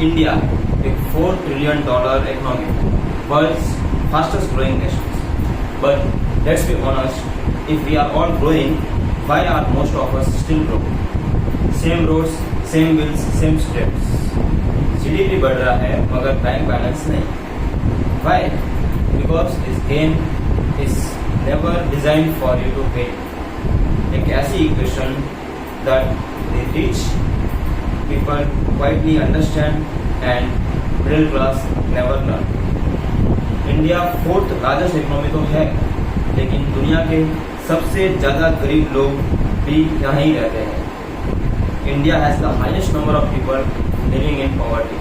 India, a $4 trillion economy, world's fastest growing nations. But let's be honest, if we are all growing, why are most of us still broke? Same roads, same bills, same steps. GDP बढ़ रहा है मगर bank balance नहीं. Why? Because this game is never designed for you to pay. एक ऐसी equation that the rich people quietly understand and middle class never learn. India 4th largest economy तो है, लेकिन दुनिया के सबसे ज्यादा गरीब लोग भी यहाँ ही रहते हैं. India has the highest number of people living in poverty.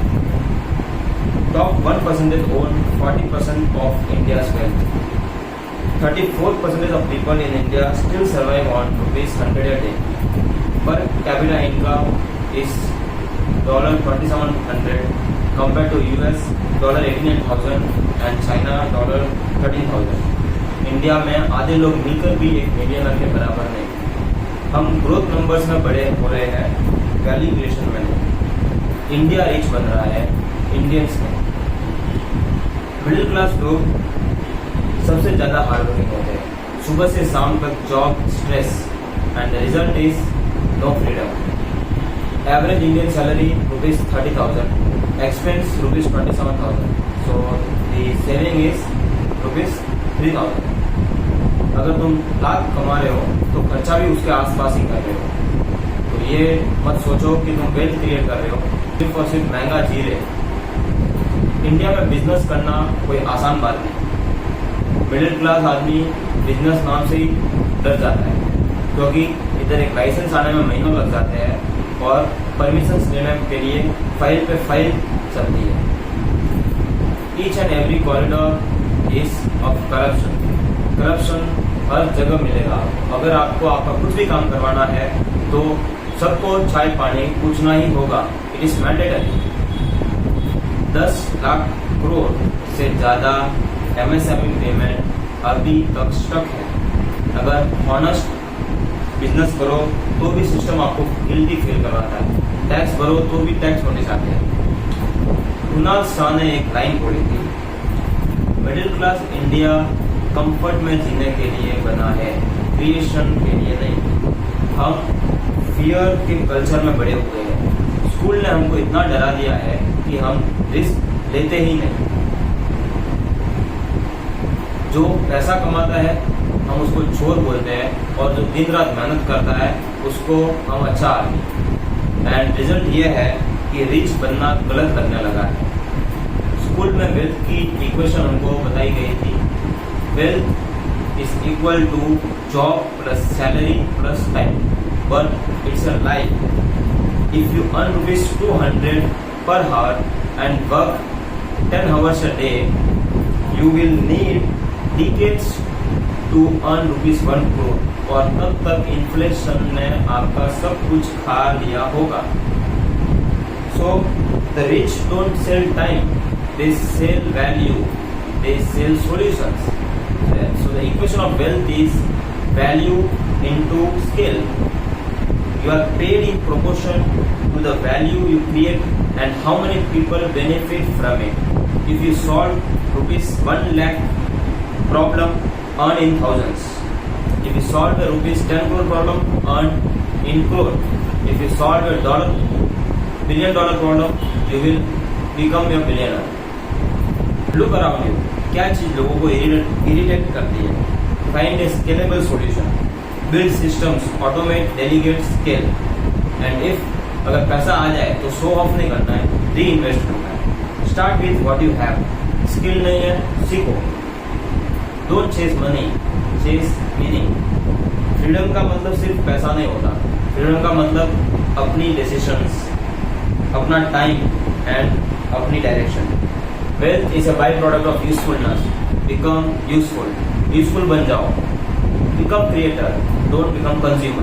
Top 1% own 40% of India's wealth. 34% of people in India still survive on ₹100 a day. Per capita income is $2,700 compared to US $89,000 and China $13,000. India में आधे लोग मिलकर भी एक millionaire के बराबर नहीं. हम ग्रोथ नंबर्स में बड़े हो रहे हैं, वैल्यू क्रिएशन में नहीं. इंडिया रिच बन रहा है, इंडियंस में. मिडिल क्लास लोग सबसे ज्यादा हार्डवर्किंग होते हैं. सुबह से शाम तक job, stress, and the result is no freedom. Average Indian salary ₹30,000, expense ₹27,000. So the saving is ₹3,000. अगर तुम लाख कमा रहे हो तो खर्चा भी उसके आसपास ही कर रहे हो. तो ये मत सोचो कि तुम वेल्थ क्रिएट कर रहे हो, सिर्फ और सिर्फ महंगा जी रहे हो. इंडिया में बिजनेस करना कोई आसान बात नहीं. मिडिल क्लास आदमी बिजनेस नाम से ही डर जाता है, क्योंकि इधर एक लाइसेंस आने में महीनों लग जाते हैं और परमिशन लेने के लिए फाइल पे फाइल चलती है. Each and every corridor is of corruption. Corruption हर जगह मिलेगा. अगर आपको आपका कुछ भी काम करवाना है तो सबको चाय पानी पूछना ही होगा. It is mandatory. 10 lakh crore से ज्यादा MSME पेमेंट अभी तक स्टक है. अगर ऑनेस्ट बिजनेस करो तो भी सिस्टम आपको गिल्टी फील करवाता है. टैक्स भरो तो भी टैक्स होने जाते हैं. कुणाल शाह ने एक लाइन बोली थी, मिडिल क्लास इंडिया कंफर्ट में जीने के लिए बना है, क्रिएशन के लिए नहीं. हम फियर के कल्चर में बड़े हुए हैं. स्कूल ने हमको इतना डरा दिया है कि हम रिस्क लेते ही नहीं. जो पैसा कमाता है हम उसको चोर बोलते हैं, और जो दिन रात मेहनत करता है उसको हम अच्छा आदमी. एंड रिजल्ट ये है कि रिच बनना गलत लगने लगा है. स्कूल में वेल्थ की इक्वेशन हमको बताई गई थी. Wealth is equal to job plus salary plus time, but it's a lie. If you earn ₹200 per hour and work 10 hours a day, you will need decades to earn ₹1 crore. और तब तक inflation ने आपका सब कुछ खा लिया होगा. So the rich don't sell time, they sell value, they sell solutions. So the equation of wealth is value into skill. You are paid in proportion to the value you create and how many people benefit from it. If you solve ₹1 lakh problem, earn in thousands. If you solve a ₹10 crore problem, earn in crore. If you solve a $1 billion problem, you will become a billionaire. Look around you. क्या चीज लोगों को irritate करती है? Find a scalable solution. Build systems, automate, delegate, scale. And if अगर पैसा आ जाए तो शो ऑफ नहीं करना है, री-इन्वेस्ट करना है. Start with what you have. Skill नहीं है, सीखो. Don't chase money, chase meaning. Freedom का मतलब सिर्फ पैसा नहीं होता. फ्रीडम का मतलब अपनी डिसीजंस, अपना टाइम एंड अपनी direction. Wealth is a by product of usefulness. Become useful. Useful बन जाओ. Become creator, don't become consumer.